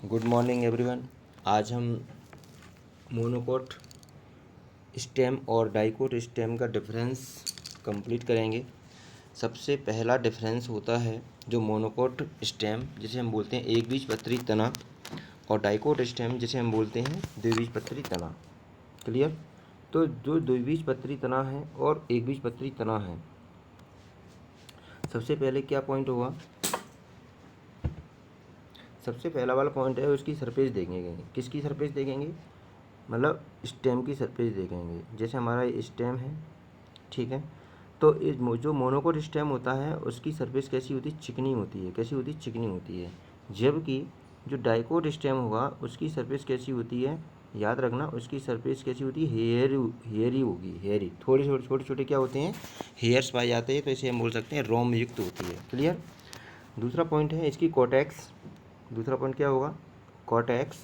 Good morning everyone. आज हम monocot stem और डाइकोट स्टेम का डिफरेंस कंप्लीट करेंगे। सबसे पहला डिफरेंस होता है जो मोनोकोट स्टेम जिसे हम बोलते हैं एकबीजपत्री तना, और डाइकोट स्टेम जिसे हम बोलते हैं द्विबीजपत्री तना। क्लियर? तो जो द्विबीजपत्री तना है और एकबीजपत्री तना है, सबसे पहले क्या पॉइंट होगा? सबसे पहला वाला पॉइंट है उसकी सरफेस देखेंगे। किसकी सरफेस देखेंगे? मतलब स्टेम की सरफेस देखेंगे। जैसे हमारा ये स्टेम है, ठीक है, तो इस जो मोनोकोट स्टेम होता है उसकी सरफेस कैसी होती है? चिकनी होती है। कैसी होती है? चिकनी होती है। जबकि जो डाइकोट स्टेम होगा उसकी सरफेस कैसी होती है? याद रखना, उसकी सरफेस कैसी होती है? हेयरी होगी। हेयरी, थोड़े छोटे छोटे छोटे क्या होते हैं? हेयर्स पाए जाते हैं, तो इसे हम बोल सकते हैं रोम युक्त होती है। क्लियर? दूसरा पॉइंट है इसकी कॉटेक्स। दूसरा पॉइंट क्या होगा? कॉटेक्स,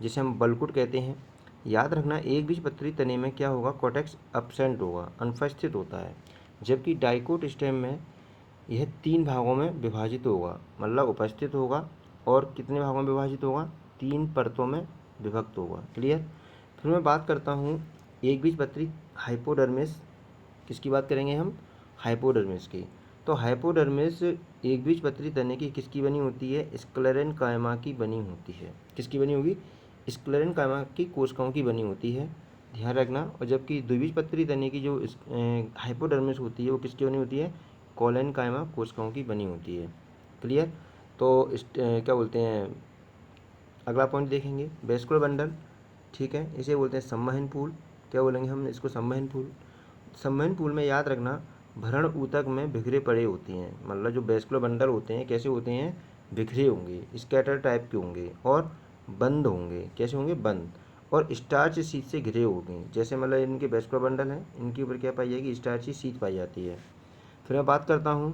जिसे हम बल्कुट कहते हैं। याद रखना, एकबीजपत्री तने में क्या होगा? कॉटेक्स एब्सेंट होगा, अनुपस्थित होता है। जबकि डाइकोट स्टेम में यह 3 भागों में विभाजित होगा, मतलब उपस्थित होगा। और कितने भागों में विभाजित होगा? 3 परतों में विभक्त होगा। क्लियर? फिर मैं बात करता हूँ एकबीजपत्री हाइपोडर्मिस। किसकी बात करेंगे हम? हाइपोडर्मिस की। तो हाइपोडर्मिस एकबीजपत्री तने की किसकी बनी होती है? स्क्लेरेन्काइमा की बनी होती है। किसकी बनी होगी? स्क्लेरेन्काइमा की कोशिकाओं की बनी होती है, ध्यान रखना। और जबकि द्विबीजपत्री तने की जो हाइपोडर्मिस होती है वो किसकी बनी होती है? कोलेनकाइमा कोशिकाओं की बनी होती है। क्लियर? तो क्या बोलते हैं, अगला पॉइंट देखेंगे वेस्कुलर बंडल। ठीक है, इसे बोलते हैं संवहन पूल। क्या बोलेंगे हम इसको? संवहन पूल। संवहन पूल में याद रखना, भरण ऊतक में बिखरे पड़े होती हैं। मतलब जो वेस्कुलर बंडल होते हैं कैसे होते हैं? बिखरे होंगे, स्कैटर टाइप के होंगे और बंद होंगे। कैसे होंगे? बंद। और स्टार्च शीट से घिरे होंगे। जैसे मतलब इनके वेस्कुलर बंडल हैं, इनके ऊपर क्या पाई जाएगी? स्टार्ची शीट पाई जाती है। फिर मैं बात करता हूँ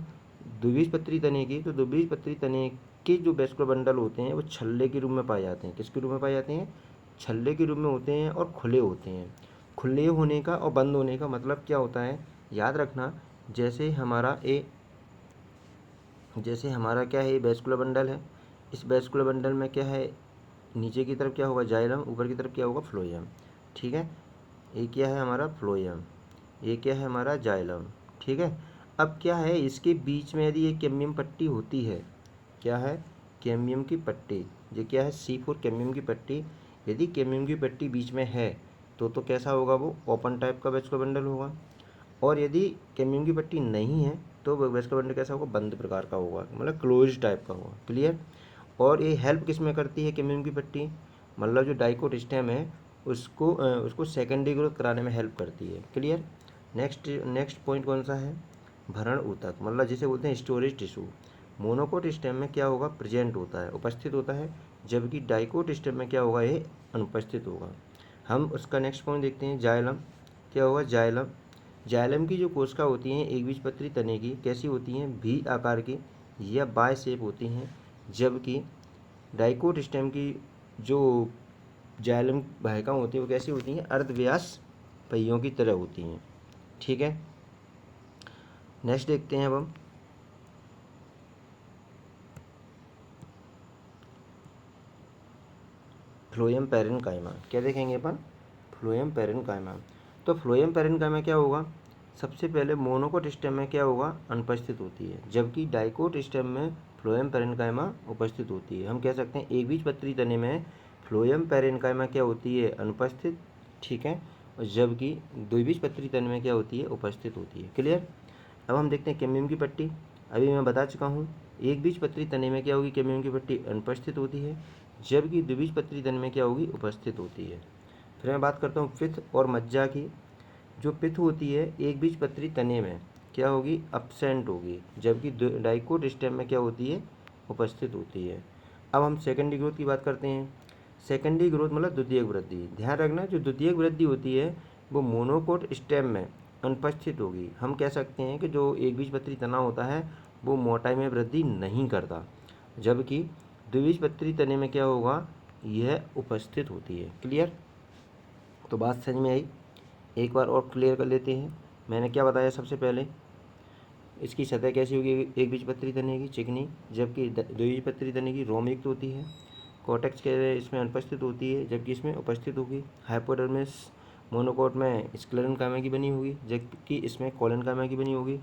द्विबीजपत्री तने की। तो द्विबीजपत्री तने के जो वेस्कुलर बंडल होते हैं वो छल्ले के रूप में पाए जाते हैं। किसके रूप में पाए जाते हैं? छल्ले के रूप में होते हैं और खुले होते हैं। खुले होने का और बंद होने का मतलब क्या होता है? याद रखना, जैसे हमारा क्या है? ये वेस्कुलर बंडल है। इस वेस्कुलर बंडल में क्या है? नीचे की तरफ क्या होगा? जाइलम, ऊपर की तरफ क्या होगा? फ्लोएम। ठीक है, ये क्या है हमारा? फ्लोएम। ये क्या है हमारा? जाइलम। ठीक है। अब क्या है, इसके बीच में यदि ये कैम्बियम पट्टी होती है, क्या है? कैम्बियम की पट्टी। ये क्या है? C4 कैम्बियम की पट्टी। यदि कैम्बियम की पट्टी बीच में है तो कैसा होगा? वो ओपन टाइप का वेस्कुलर बंडल होगा। और यदि कैम्बियम की पट्टी नहीं है तो वेस्कुलर बंडल कैसा होगा? बंद प्रकार का होगा, मतलब क्लोज टाइप का होगा। क्लियर? और ये हेल्प किस में करती है कैम्बियम की पट्टी? मतलब जो डाइकोट स्टेम है उसको सेकेंडरी ग्रोथ कराने में हेल्प करती है। क्लियर? नेक्स्ट पॉइंट कौन सा है? भरण ऊतक, मतलब जिसे बोलते हैं स्टोरेज टिश्यू। मोनोकोट स्टेम में क्या होगा? प्रेजेंट होता है, उपस्थित होता है। जबकि डाइकोट स्टेम में क्या होगा? ये अनुपस्थित होगा। हम उसका नेक्स्ट पॉइंट देखते हैं, जाइलम। क्या होगा? जाइलम। जाइलम की जो कोशिका होती हैं एकबीजपत्री तने की, कैसी होती हैं? V आकार की या बाय शेप होती हैं। जबकि डाइकोट स्टेम की जो जाइलम वाहिकाएं होती हैं वो कैसी होती हैं? अर्धव्यास पहियों की तरह होती हैं। ठीक है, नेक्स्ट देखते हैं अब हम फ्लोएम पैरेन्काइमा। क्या देखेंगे अपन? Phloem parenchyma. तो फ्लोएम पैरेन्काइमा क्या होगा? सबसे पहले मोनोकोट स्टेम में क्या होगा? अनुपस्थित होती है। जबकि डाइकोट स्टेम में फ्लोएम पैरेन्काइमा उपस्थित होती है। हम कह सकते हैं एकबीजपत्री तने में फ्लोएम पैरेन्काइमा क्या होती है? अनुपस्थित। ठीक है, और जबकि द्विबीजपत्री तने में क्या होती है? उपस्थित होती है। क्लियर? अब हम देखते हैं कैम्बियम की पट्टी। अभी मैं बता चुका हूँ, एकबीजपत्री तने में क्या होगी? कैम्बियम की पट्टी अनुपस्थित होती है। जबकि द्विबीजपत्री तने में क्या होगी? उपस्थित होती है। फिर मैं बात करता हूँ पित्त और मज्जा की। जो पित्त होती है एकबीजपत्री तने में क्या होगी? अब्सेंट होगी। जबकि डाइकोट स्टेम में क्या होती है? उपस्थित होती है। अब हम सेकेंडरी ग्रोथ की बात करते हैं। सेकेंडरी ग्रोथ मतलब द्वितीयक वृद्धि। ध्यान रखना, जो द्वितीयक वृद्धि होती है वो मोनोकोट स्टेम में अनुपस्थित होगी। हम कह सकते हैं कि जो एकबीजपत्री तना होता है वो मोटाई में वृद्धि नहीं करता। जबकि द्विबीजपत्री तने में क्या होगा? यह उपस्थित होती है। क्लियर? तो बात समझ में आई? एक बार और क्लियर कर लेते हैं। मैंने क्या बताया सबसे पहले? इसकी सतह कैसी होगी? एकबीजपत्री तने की चिकनी, जबकि द्विबीजपत्री तने की रोमयुक्त होती है। कॉर्टेक्स के इसमें अनुपस्थित होती है जबकि इसमें उपस्थित होगी। हाइपोडर्मिस मोनोकोट में स्क्लेरेन्काइमा की बनी होगी जबकि इसमें कोलेनकाइमा की बनी होगी।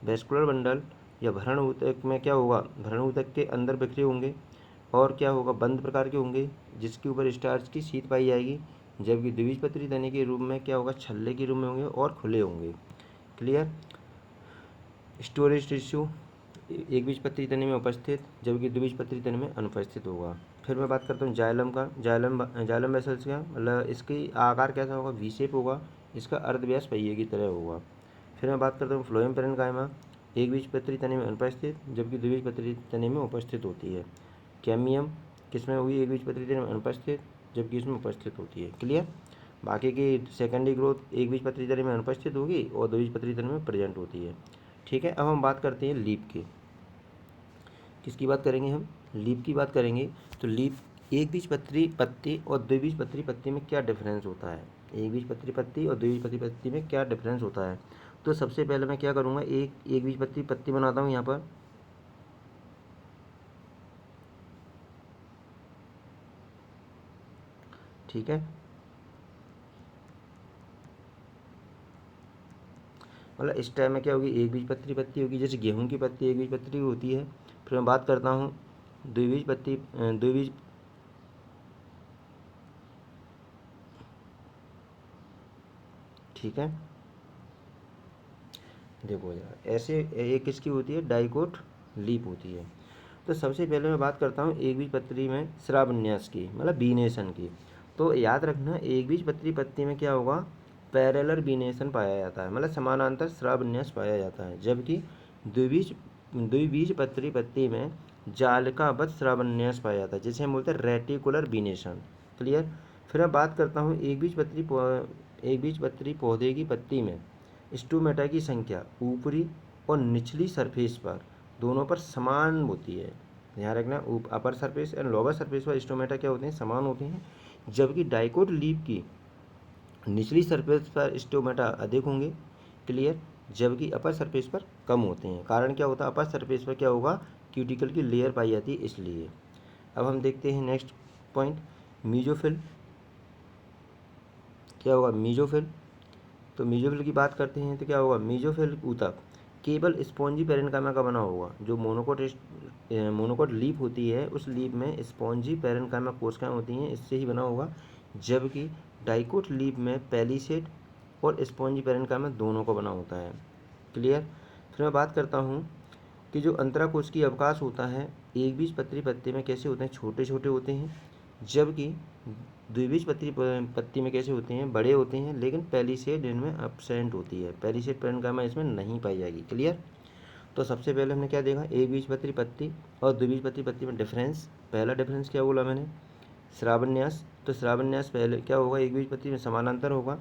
वेस्कुलर बंडल या भरण ऊतक में क्या होगा, भरण ऊतक के अंदर बिखरे होंगे और क्या होगा, बंद प्रकार के होंगे जिसके ऊपर स्टार्च की शीट पाई जाएगी। जबकि द्विबीजपत्री तने के रूप में क्या होगा, छल्ले के रूप में होंगे और खुले होंगे। क्लियर। स्टोरेज टिश्यू एक बीजपत्री तने में उपस्थित जबकि द्विबीजपत्री तने में अनुपस्थित होगा। फिर मैं बात करता हूँ जाइलम का। जाइलम वेसल्स का मतलब इसकी आकार कैसा होगा, वी शेप होगा, इसका अर्धव्यास पहिए की तरह होगा। फिर मैं बात करता हूँ फ्लोएम पेरेन्काइमा एक बीजपत्री तने में अनुपस्थित जबकि द्विबीजपत्री तने में उपस्थित होती है। कैमियम किसमें होगी, एक बीजपत्री तने में अनुपस्थित जबकि इसमें उपस्थित होती है। क्लियर। बाकी की सेकेंडरी ग्रोथ एक बीजपत्री तने में अनुपस्थित होगी और द्विबीजपत्री तने में प्रेजेंट होती है। ठीक है। अब हम बात करते हैं लीफ की। किसकी बात करेंगे हम, लीफ की बात करेंगे। तो लीफ एक बीजपत्री पत्ती और द्विबीजपत्री पत्ती में क्या डिफरेंस होता है, एक बीजपत्री पत्ती और द्विबीजपत्री पत्ती में क्या डिफरेंस होता है। तो सबसे पहले मैं क्या करूँगा, एक बीजपत्री पत्ती बनाता हूँ यहाँ पर। ठीक है। मतलब इस टाइम में क्या होगी, एक बीजपत्री पत्ती होगी, जैसे गेहूं की पत्ती एक बीजपत्री होती है। फिर मैं बात करता हूँ द्विबीज ठीक है। देखो यार, ऐसे एक किसकी होती है, डाइकोट लीफ होती है। तो सबसे पहले मैं बात करता हूँ एक बीजपत्री में स्रावन्यास की, मतलब बीनेशन की। तो याद रखना, एक बीजपत्री पत्ती में क्या होगा, पैरेलल बीनेशन पाया जाता है, मतलब समानांतर स्रावन्यास पाया जाता है। जबकि द्विबीजपत्री पत्ती में जालिकाबद्ध स्रावन्यास पाया जाता है, जिसे हम बोलते हैं रेटिकुलर बीनेशन। क्लियर। फिर मैं बात करता हूँ एक बीजपत्री पौधे की पत्ती में स्टोमेटा की संख्या ऊपरी और निचली सरफेस पर दोनों पर समान होती है। ध्यान रखना, upper surface and lower surface पर स्टोमेटा क्या होते हैं, समान होते हैं। जबकि डाइकोट लीफ की निचली सरफेस पर स्टोमेटा अधिक होंगे। क्लियर। जबकि अपर सरफेस पर कम होते हैं। कारण क्या होता है, अपर सरफेस पर क्या होगा, क्यूटिकल की लेयर पाई जाती है इसलिए। अब हम देखते हैं नेक्स्ट पॉइंट, मीजोफिल। क्या होगा, मीजोफिल। तो मीजोफिल की बात करते हैं तो क्या होगा, मीजोफिल ऊतक केवल स्पॉन्जी पेरेन्काइमा का बना होगा। जो मोनोकोट लीफ होती है उस लीफ में स्पॉन्जी पेरेन्काइमा कोशिकाएं होती हैं, इससे ही बना होगा। जबकि डाइकोट लीफ में पैलीसेड और स्पॉन्जी पेरेन्काइमा दोनों का बना होता है। क्लियर। फिर मैं बात करता हूँ कि जो अंतराकोशिकीय अवकाश होता है एक बीजपत्री पत्ती में कैसे होते हैं, छोटे छोटे होते हैं। जबकि द्विबीजपत्री पत्ती में कैसे होते हैं, बड़े होते हैं, लेकिन पैलीसेड इनमें एब्सेंट होती है, पैलीसेड पेरेन्काइमा इसमें नहीं पाई जाएगी। क्लियर। तो सबसे पहले हमने क्या देखा, एक बीजपत्री पत्ती और द्विबीजपत्री पत्ती में डिफरेंस। पहला डिफरेंस क्या बोला मैंने, स्रावन्यास। तो स्रावन्यास पहले क्या होगा, एक बीजपत्री में समानांतर होगा,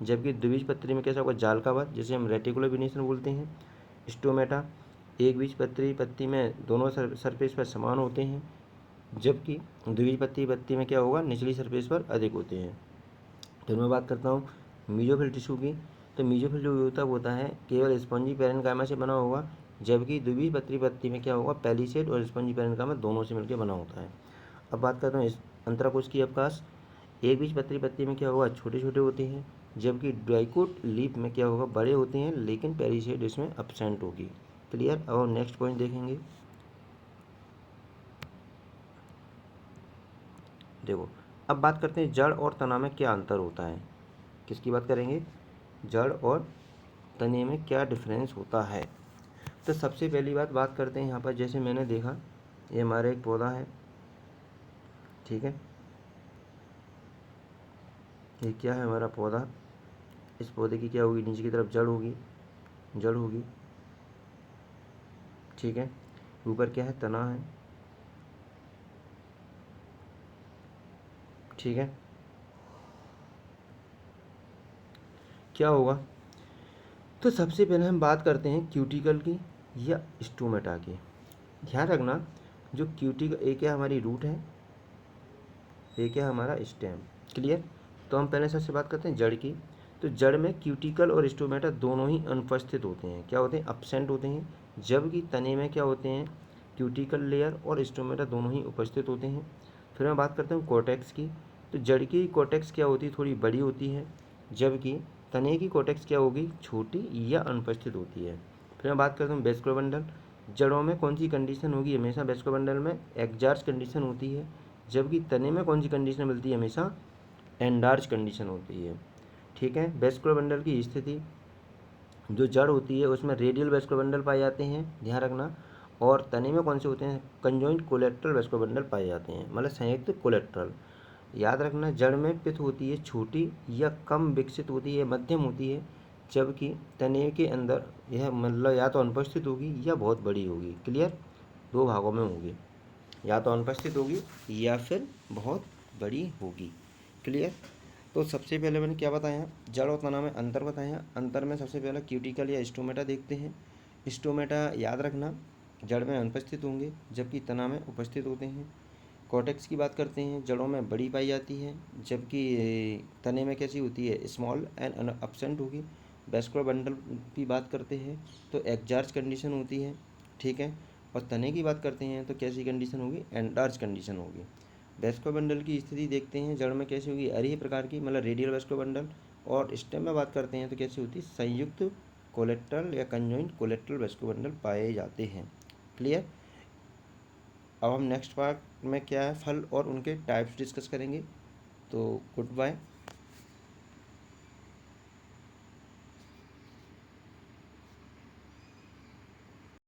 जबकि द्विबीजपत्री में कैसा होगा, जालकाबद्ध, जिसे हम रेटिकुलर बीनेशन बोलते हैं। स्टोमेटा एक बीजपत्री पत्ती में दोनों सरफेस पर समान होते हैं, जबकि द्विबीजपत्री पत्ती में क्या होगा, निचली सरफेस पर अधिक होते हैं। फिर मैं बात करता हूँ मीजोफिल टिश्यू की। तो मीजोफिल जो ऊतक होता है केवल स्पंजी पेरेन्काइमा से बना होगा, जबकि द्विबीजपत्री पत्ती में क्या होगा, पैलीसेड और स्पंजी पेरेन्काइमा दोनों से मिलकर बना होता है। अब बात करता हूँ अंतराकोशिकीय अवकाश। एक बीजपत्री पत्ती में क्या होगा, छोटे छोटे होते हैं, जबकि डाइकोट लीफ में क्या होगा, बड़े होते हैं, लेकिन पैलीसेड इसमें एब्सेंट होगी। क्लियर। और नेक्स्ट पॉइंट देखेंगे। देखो, अब बात करते हैं जड़ और तना में क्या अंतर होता है। किसकी बात करेंगे, जड़ और तने में क्या डिफरेंस होता है। तो सबसे पहली बात करते हैं यहाँ पर, जैसे मैंने देखा ये हमारा एक पौधा है, ठीक है, ये क्या है हमारा पौधा। इस पौधे की क्या होगी, नीचे की तरफ जड़ होगी, ठीक है। ऊपर क्या है, तना है, ठीक है। क्या होगा, तो सबसे पहले हम बात करते हैं क्यूटिकल की या स्टोमेटा की। ध्यान रखना, जो क्यूटिकल, एक क्या हमारी रूट है, एक क्या हमारा स्टेम। क्लियर। तो हम पहले सबसे बात करते हैं जड़ की। तो जड़ में क्यूटिकल और स्टोमेटा दोनों ही अनुपस्थित होते हैं, क्या होते हैं, एब्सेंट होते हैं। जबकि तने में क्या होते हैं, क्यूटिकल लेयर और स्टोमेटा दोनों ही उपस्थित होते हैं। फिर मैं बात करता हूँ कोटेक्स की। तो जड़ की कोटेक्स क्या होती है, थोड़ी बड़ी होती है, जबकि तने की कोटेक्स क्या होगी, छोटी या अनुपस्थित होती है। फिर मैं बात करता हूँ वेस्कुलर जड़ों में कौन सी कंडीशन होगी, हमेशा वेस्कुलर में एग्जार्च कंडीशन होती है, जबकि तने में कौन सी कंडीशन मिलती है, हमेशा एंडार्च कंडीशन होती है। ठीक है, वेस्कुलर की स्थिति जो जड़ होती है उसमें रेडियल वेस्कुलर पाए जाते हैं, ध्यान रखना। और तने में कौन से होते हैं, कंजॉइंट कोलेट्रल वेस्कुलर पाए जाते हैं, मतलब संयुक्त कोलेट्रल। याद रखना, जड़ में पिथ होती है छोटी या कम विकसित होती है, मध्यम होती है, जबकि तने के अंदर यह मतलब या तो अनुपस्थित होगी या बहुत बड़ी होगी। क्लियर, दो भागों में होगी, या तो अनुपस्थित होगी या फिर बहुत बड़ी होगी। क्लियर। तो सबसे पहले मैंने क्या बताया, जड़ और तना में अंतर बताया। अंतर में सबसे पहले क्यूटिकल या स्टोमेटा देखते हैं। स्टोमेटा याद रखना जड़ में अनुपस्थित होंगे, जबकि तना में उपस्थित होते हैं। कॉर्टेक्स की बात करते हैं, जड़ों में बड़ी पाई जाती है, जबकि तने में कैसी होती है, स्मॉल एंड अपसेंट होगी। वेस्कुलर बंडल की बात करते हैं तो एग्जार्च कंडीशन होती है, ठीक है। और तने की बात करते हैं तो कैसी कंडीशन होगी, एंडार्च कंडीशन होगी। वेस्कुलर बंडल की स्थिति देखते हैं, जड़ में कैसी होगी, अरीह प्रकार की, मतलब रेडियल वेस्कुलर बंडल। और स्टेम में बात करते हैं तो कैसी होती है, संयुक्त कोलेट्रल या कंजॉइंट कोलेट्रल वेस्कुलर बंडल पाए जाते हैं। क्लियर। अब हम नेक्स्ट पार्ट में क्या है, फल और उनके टाइप्स डिस्कस करेंगे। तो गुड बाय।